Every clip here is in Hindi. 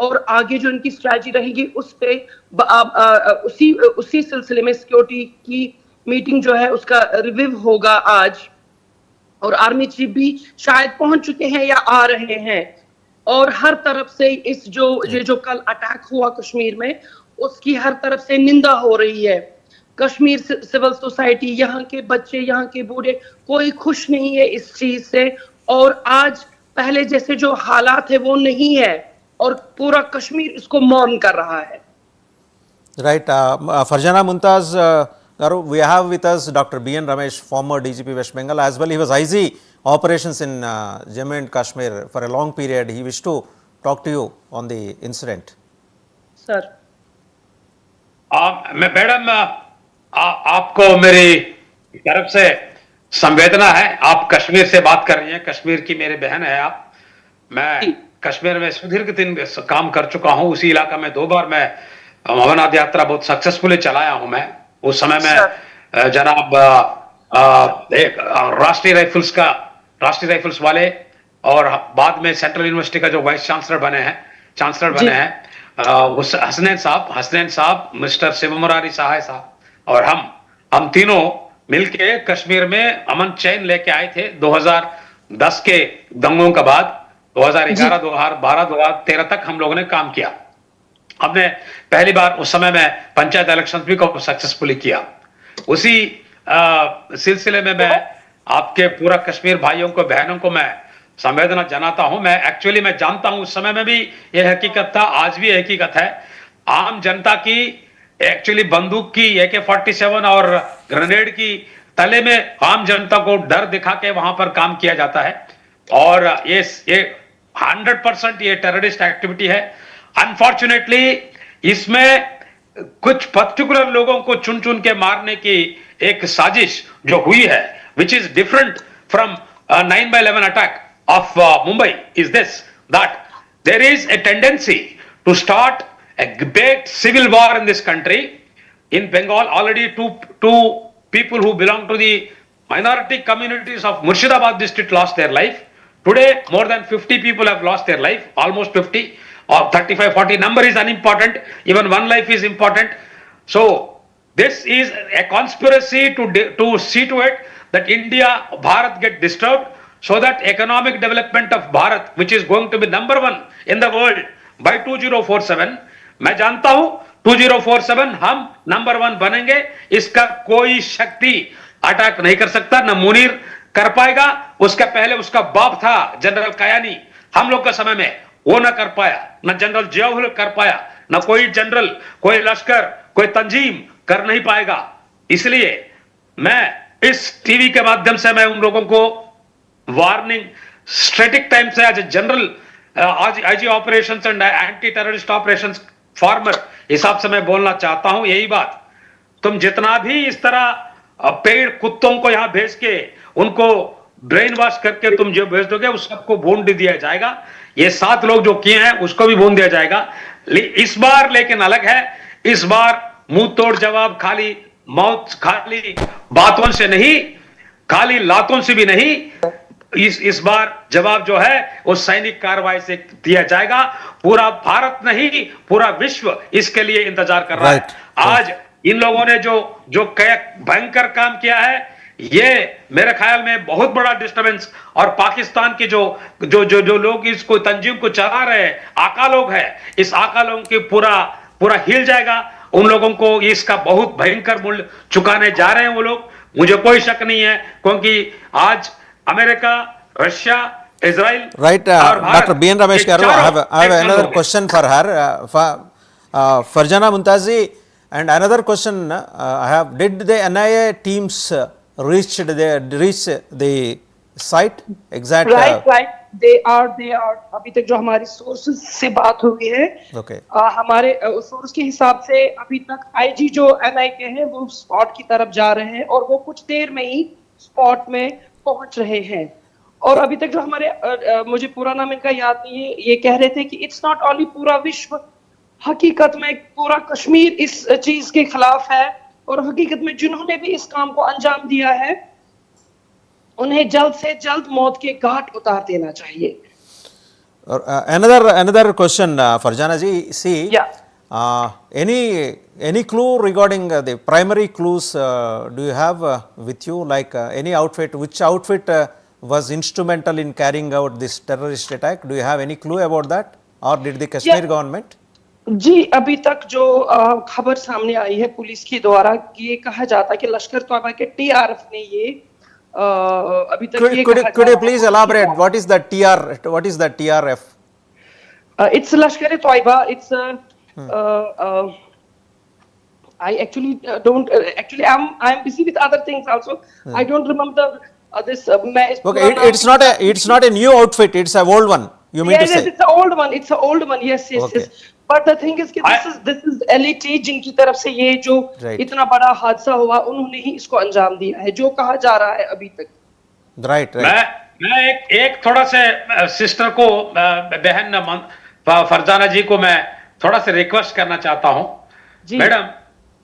और आगे जो इनकी स्ट्रैटेजी रहेगी उस पे उसी सिलसिले में सिक्योरिटी की मीटिंग जो है उसका रिव्यू होगा आज, और आर्मी चीफ भी शायद पहुंच चुके हैं या आ रहे हैं। और हर तरफ से इस जो कल अटैक हुआ कश्मीर में, उसकी हर तरफ से निंदा हो रही है। कश्मीर सिविल सोसाइटी, यहाँ के बच्चे, यहाँ के बूढ़े, कोई खुश नहीं है इस चीज से। और आज पहले जैसे जो हालात है वो नहीं है, और पूरा कश्मीर इसको मौन कर रहा है। Right. Farjana Mumtaz Garu, we have with us Dr. B.N. Ramesh, former DGP West Bengal, as well. He was IG operations in Jammu and Kashmir for a long period. He wished to talk to you on the incident. Sir. Madam, आपको मेरी तरफ से संवेदना है। आप कश्मीर से बात कर रही हैं, कश्मीर की मेरी बहन है आप। मैं कश्मीर में सुदीर्घ दिन काम कर चुका हूं। उसी इलाका में 2 बार मैं अमरनाथ यात्रा बहुत सक्सेसफुली चलाया हूं। मैं उस समय में जनाब एक राष्ट्रीय राइफल्स वाले, और बाद में सेंट्रल यूनिवर्सिटी का जो वाइस चांसलर बने हैं हसनैन साहब, मिस्टर शिवमुरारी सहाय साहब, और हम तीनों मिलके कश्मीर में अमन चैन लेके आए थे 2010 के दंगों के बाद। 2011, 2012, 2013 तक हम लोगों ने काम किया। हमने पहली बार उस समय में पंचायत इलेक्शन भी को सक्सेसफुली किया। उसी सिलसिले में मैं आपके पूरा कश्मीर भाइयों को, बहनों को मैं संवेदना जनाता हूं। मैं जानता हूं उस समय में भी यह हकीकत था, आज भी हकीकत है। आम जनता की एक्चुअली बंदूक की AK-47 और ग्रेनेड की तले में आम जनता को डर दिखा के वहां पर काम किया जाता है, और ये 100% ये टेररिस्ट एक्टिविटी है। अनफॉर्चुनेटली इसमें कुछ पर्टिकुलर लोगों को चुन चुन के मारने की एक साजिश जो हुई है, which is different from 9/11 attack of Mumbai, is that there is a tendency to start a big civil war in this country. In Bengal, already two people who belong to the minority communities of Murshidabad district lost their life. Today, more than 50 people have lost their life, almost 50, or 35, 40. Number is unimportant. Even one life is important. So, this is a conspiracy to see to it that India, Bharat get disturbed, so that economic development of Bharat, which is going to be number 1 in the world by 2047, मैं जानता हूं 2047 हम नंबर 1 बनेंगे। इसका कोई शक्ति अटैक नहीं कर सकता, न मुनीर कर पाएगा। उसका पहले उसका बाप था जनरल कयानी, हम लोग का समय में वो न कर पाया, न जनरल जियाउल कर पाया, न कोई जनरल, कोई लश्कर, कोई तंजीम कर नहीं पाएगा। इसलिए मैं इस टीवी के माध्यम से मैं उन लोगों को वार्निंग स्ट्रेटिक टाइम से, as general IG operations and anti terrorist operations former हिसाब से मैं बोलना चाहता हूं यही बात। तुम जितना भी इस तरह पेड़ कुत्तों को यहां भेज के उनको ब्रेन वॉश करके तुम जो भेज दोगे उस सबको भून दिया जाएगा। ये 7 लोग जो किए हैं उसको भी भून दिया जाएगा। इस बार लेकिन अलग है। इस बार मुंह तोड़ जवाब खाली बातों से नहीं, खाली लातों से भी नहीं, इस बार जवाब जो है वो सैनिक कार्रवाई से दिया जाएगा। पूरा भारत नहीं, पूरा विश्व इसके लिए इंतजार कर रहा है। आज इन लोगों ने जो भयंकर काम किया है, ये मेरे ख्याल में बहुत बड़ा डिस्टर्बेंस, और पाकिस्तान के जो लोग इसको तंजीम को चला रहे हैं, आका लोग हैं, इस आका लोगों की पूरा हिल जाएगा। उन लोगों को इसका बहुत भयंकर मूल्य चुकाने जा रहे हैं वो लोग, मुझे कोई शक नहीं है, क्योंकि आज America, Russia, Israel. Right, Dr. B.N. Ramesh Garu, I have another question for her, Farjana Mumtazi, and another question I have: did the NIA teams reach the site exact? Right, they are. अभी तक जो हमारी सोर्सेज से बात हुई है, okay. हमारे सोर्स के हिसाब से अभी तक आईजी जो NIA के हैं वो स्पॉट की तरफ जा रहे हैं, और वो कुछ देर में ही स्पॉट में पहुंच रहे हैं। और अभी तक जो हमारे मुझे पूरा नाम इनका याद नहीं है, ये कह रहे थे कि इट्स नॉट ओनली पूरा विश्व, हकीकत में पूरा कश्मीर इस चीज के खिलाफ है, और हकीकत में जिन्होंने भी इस काम को अंजाम दिया है उन्हें जल्द से जल्द मौत के घाट उतार देना चाहिए। Another question, Farjana ji. See, Yeah. any clue regarding the primary clues? Do you have with you, like any outfit? Which outfit was instrumental in carrying out this terrorist attack? Do you have any clue about that, or did the Kashmir Yeah. government? जी, अभी तक जो खबर सामने आई है पुलिस के द्वारा, ये कहा जाता है कि लश्कर तोयबा के टीआरएफ ने ये अभी तक ये Could कहा you please elaborate? What is the What is the TRF? It's Lashkar Toiba. It's I actually don't actually I'm busy with other things also. I don't remember this. Okay, it's not a new outfit. It's a old one. You mean to Yes, say? it's an old one. It's an old one. Yes, yes, Okay. yes. But the thing is कि this is LET जिनकी तरफ से ये जो Right. इतना बड़ा हादसा हुआ, उन्होंने ही इसको अंजाम दिया है, जो कहा जा रहा है अभी तक. Right. मैं एक थोड़ा से सिस्टर को बहन फरजाना जी को मैं थोड़ा से रिक्वेस्ट करना चाहता हूं. जी. मैडम,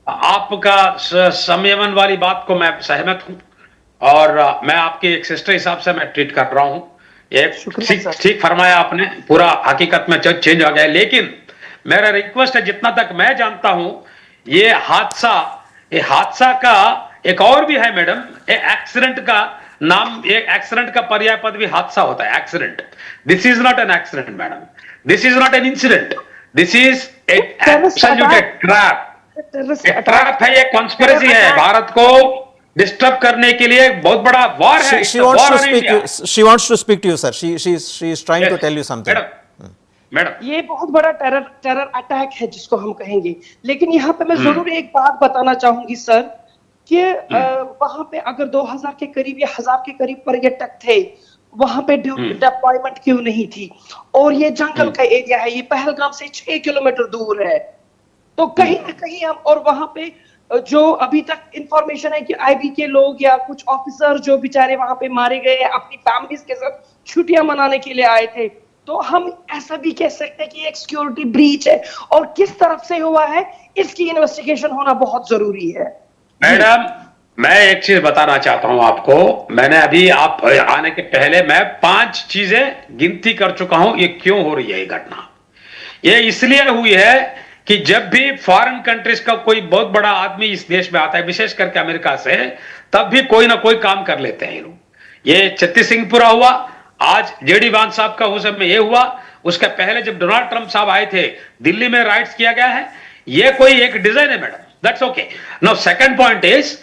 आपका संयमन वाली बात को मैं सहमत हूं और मैं आपकी एक सिस्टर हिसाब से मैं ट्रीट कर रहा हूं. ठीक फरमाया आपने, पूरा हकीकत में चेंज हो गया. लेकिन मेरा रिक्वेस्ट है, जितना तक मैं जानता हूं, ये हादसा का एक और भी है मैडम. एक्सीडेंट का नाम, एक एक्सीडेंट का पर्याय पद भी हादसा होता है. Accident. This is not an accident madam. This is not an incident. This is absolute trap. Trap है, ये कॉन्स्पिरेसी है. भारत को डिस्टर्ब करने के लिए बहुत बड़ा वॉर है. She wants to speak to you, sir. She is trying to tell you something. Madam, ये बहुत बड़ा टेरर अटैक है जिसको हम कहेंगे. लेकिन यहाँ पे मैं जरूर एक बात बताना चाहूंगी सर, कि वहां पे अगर 2000 के करीब या 1000 के करीब पर्यटक थे, वहां पे डिप्लॉयमेंट क्यों नहीं थी? और ये जंगल का एरिया है, ये पहलगाम से 6 किलोमीटर दूर है. तो कहीं ना कहीं हम, और वहां पे जो अभी तक इंफॉर्मेशन है कि आईबी के लोग या कुछ ऑफिसर जो बेचारे वहां पे मारे गए अपनी फैमिलीज के साथ छुट्टियां मनाने के लिए आए थे, तो हम ऐसा भी कह सकते हैं कि एक सिक्योरिटी ब्रीच है. और किस तरफ से हुआ है, इसकी इन्वेस्टिगेशन होना बहुत जरूरी है. मैडम, मैं एक चीज बताना चाहता हूं आपको. मैंने अभी आप आने के पहले मैं 5 चीजें गिनती कर चुका हूं. ये क्यों हो रही है ये घटना? ये इसलिए हुई है कि जब भी फॉरेन कंट्रीज का कोई बहुत बड़ा आदमी इस देश में आता है, विशेष करके अमेरिका से, तब भी कोई ना कोई काम कर लेते हैं ये लोग. ये छत्तीस सिंहपुरा हुआ, आज जेडी वान साहब का उस में ये हुआ, उसके पहले जब डोनाल्ड ट्रंप साहब आए थे, दिल्ली में राइट्स किया गया है. ये कोई एक डिजाइन है madam. That's okay. Now second point is,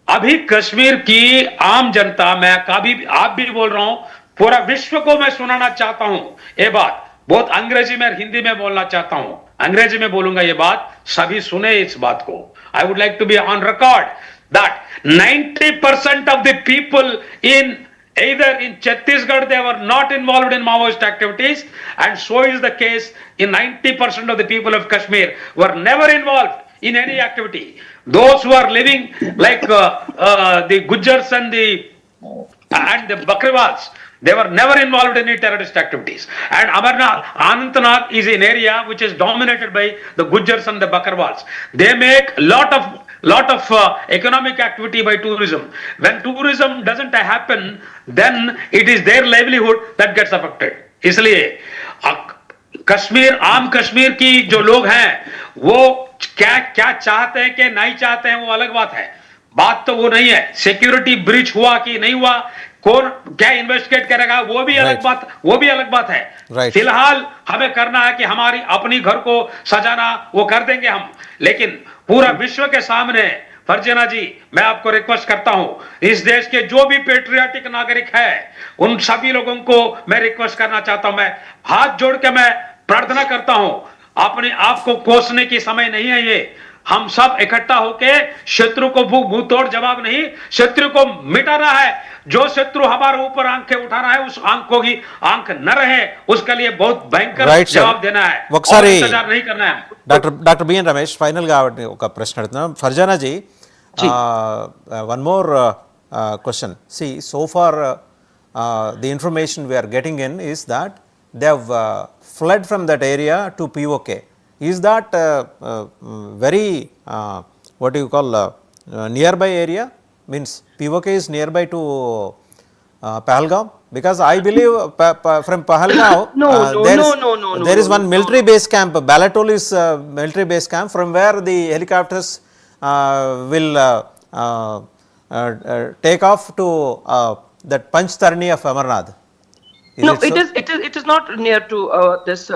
अभी कश्मीर की आम जनता, मैं कभी आप भी बोल रहा हूं, पूरा विश्व को मैं सुनाना चाहता हूं ये बात. बहुत अंग्रेजी में, हिंदी में बोलना चाहता हूं. अंग्रेजी में बोलूंगा ये बात, सभी सुने इस बात को. I would like to be on record that 90% of the people either in Chhattisgarh, they were not involved in Maoist activities, and so is the case in 90% of the people of Kashmir were never involved in any activity. Those who are living like the Gujars and the Bakrewals, they were never involved in any terrorist activities. And Anantnag is an area which is dominated by the Gujars and the Bakrewals. They make lot of economic activity by tourism. When tourism doesn't happen, then it is their livelihood that gets affected. इसलिए कश्मीर, आम कश्मीर की जो लोग हैं, वो क्या चाहते हैं कि नहीं चाहते हैं, वो अलग बात है. बात तो वो नहीं है. सिक्योरिटी ब्रीच हुआ कि नहीं हुआ, कौन क्या इन्वेस्टिगेट करेगा, वो भी अलग बात है. फिलहाल हमें करना है कि हमारी अपनी घर को सजाना, वो कर देंगे हम. लेकिन पूरा विश्व के सामने फरजाना जी, मैं आपको रिक्वेस्ट करता हूं, इस देश के जो भी पेट्रियाटिक नागरिक है, उन सभी लोगों को मैं रिक्वेस्ट करना चाहता हूं. मैं हाथ जोड़ के मैं प्रार्थना करता हूं, अपने आप को कोसने की समय नहीं है ये. हम सब इकट्ठा होके शत्रु को मुंह तोड़ जवाब नहीं, शत्रु को मिटाना है. जो शत्रु हमारे ऊपर आंखें उठा रहा है, उस आंख को ही आंख न रहे, उसके लिए बहुत भयंकर जवाब देना है, और इंतजार नहीं करना है. డాక్టర్ బిఎన్ రమేష్, ఫైనల్ గా ఒక ప్రశ్న అడుగుతున్నాం. Farzana ji, one more question. See, so far the information we are getting in is that they have fled from that area to POK. Is that very what do you call nearby area? Means POK is nearby to Pahalgam? Because I believe from Pahalgam, No, no, there no, is, no, no, no, there is no, one no, military base camp, Balatol is military base camp, from where the helicopters will take off to that Panchtarani of Amarnath. Is No, it so? it is not near to this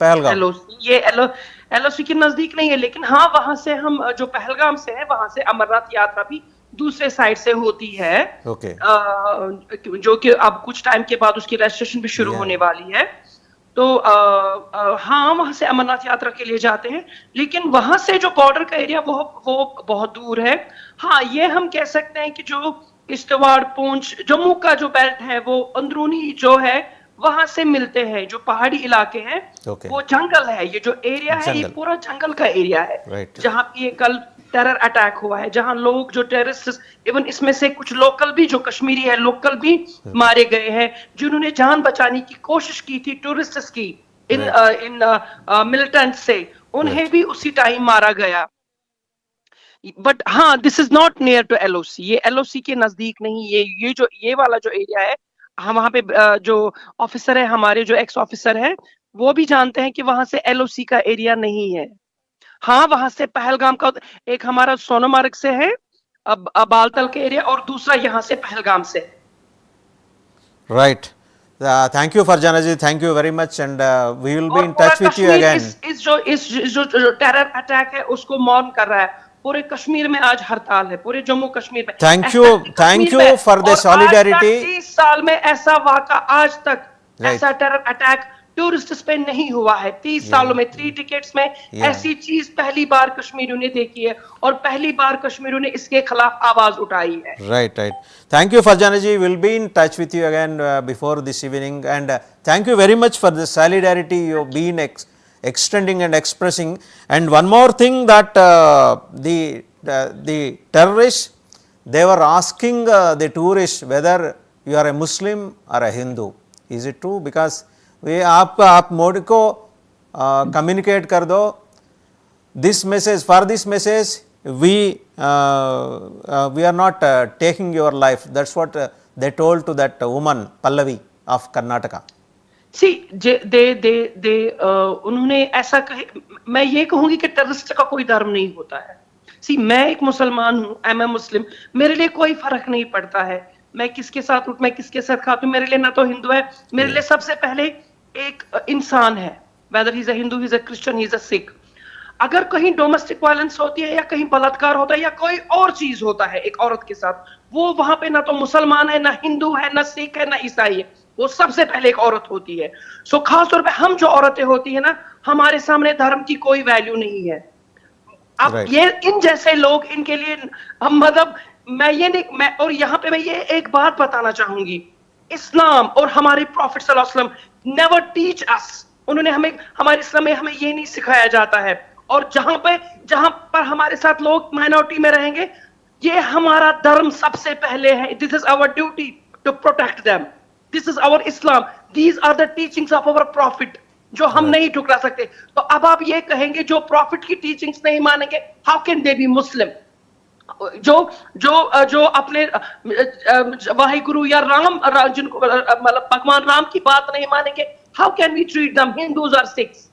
Pahalgam. LOC. ये LOC के नजदीक नहीं है, लेकिन हाँ वहां से हम जो पहलगाम से है वहां से अमरनाथ यात्रा भी दूसरे साइड से होती है। Okay. जो कि अब कुछ टाइम के बाद उसकी रजिस्ट्रेशन भी शुरू होने वाली है। तो हाँ वहां से अमरनाथ यात्रा के लिए जाते हैं, लेकिन वहां से जो बॉर्डर का एरिया वो बहुत दूर है। हाँ ये हम कह सकते हैं कि जो किश्तवाड़, पूंछ, जम्मू का जो बेल्ट है वो अंदरूनी जो है वहां से मिलते हैं। जो पहाड़ी इलाके हैं वो जंगल है, ये जो एरिया है ये पूरा जंगल का एरिया है। जहाँ पे ये कल टेरर अटैक हुआ है, जहां लोग जो टेररिस्ट, इवन इसमें से कुछ लोकल भी जो कश्मीरी है लोकल भी मारे गए हैं, जिन्होंने जान बचाने की कोशिश की थी टूरिस्ट्स की इन मिलिटेंट से, उन्हें भी उसी टाइम मारा गया। बट हाँ this is not near to LOC, ये LOC के नजदीक नहीं, ये वाला जो एरिया है, हम वहां पे जो ऑफिसर है हमारे, जो एक्स ऑफिसर है, वो भी जानते हैं कि वहां से LOC का एरिया नहीं है। हाँ वहां से पहलगाम का एक हमारा सोनमर्ग से है, अब बालतल के एरिया, और दूसरा यहाँ से पहलगाम से। Right. Thank you Farjana ji, thank you very much, and we will be in touch with you again. इस जो टेरर अटैक है उसको मॉर्न कर रहा है, पूरे कश्मीर में आज हड़ताल है, पूरे जम्मू कश्मीर में। Thank you for the solidarity. 30 साल में ऐसा वाक़ा आज तक ऐसा टेरर अटैक टूरिस्ट पे नहीं हुआ है। 30 सालों में 3 टिकट्स में ऐसी चीज पहली बार कश्मीरियों ने देखी है, और पहली बार कश्मीरियों ने इसके खिलाफ आवाज उठाई है। Right. Thank you Farjana ji, we'll be in touch with you again before this evening, and thank you very much for the solidarity you've been extending and expressing. And one more thing, that the terrorists, they were asking the tourists whether you are a Muslim or a Hindu. Is it true? Because आप मोदी को कम्युनिकेट कर दो this message, for this message we are not taking your life, that's what they told to that woman Pallavi of Karnataka. See उन्होंने ऐसा कहे, मैं ये कहूंगी कि टेररिस्ट का कोई धर्म नहीं होता है। सी मैं एक मुसलमान हूँ, आई एम ए मुस्लिम, मेरे लिए कोई फर्क नहीं पड़ता है मैं किसके साथ उठ, मैं किसके साथ खाती हूँ, मेरे लिए ना तो हिंदू है, मेरे लिए सबसे पहले एक इंसान है, weather he is a Hindu, he is a Christian, he is a Sikh. अगर कहीं डोमेस्टिक वायलेंस होती है या कहीं बलात्कार होता है या कोई और चीज होता है एक औरत के साथ, वो वहां पे ना तो मुसलमान है, ना हिंदू है, ना सिख है, ना ईसाई है, वो सबसे पहले एक औरत होती है। सो खास तौर पे हम जो औरतें होती है ना, हमारे सामने धर्म की कोई वैल्यू नहीं है। अब ये इन जैसे लोग, इनके लिए हम मतलब मैं ये नहीं, मैं और यहाँ पे मैं ये एक बात बताना चाहूंगी, इस्लाम और हमारे प्रॉफिट सल्लल्लाहु अलैहि वसल्लम नेवर टीच अस, उन्होंने हमें, हमारे इस्लाम में हमें ये नहीं सिखाया जाता है। और जहां पर हमारे साथ लोग माइनॉरिटी में रहेंगे, ये हमारा धर्म सबसे पहले है। This is our duty to protect them, this is our Islam, these are the teachings of our prophet, जो हम नहीं ठुकरा सकते। तो अब आप ये कहेंगे जो प्रॉफिट की टीचिंग्स नहीं मानेंगे, हाउ कैन दे बी मुस्लिम? जो अपने वाहिगुरु या राम, जिनको मतलब भगवान राम की बात नहीं मानेंगे, how can we treat them? Hindus are Sikhs,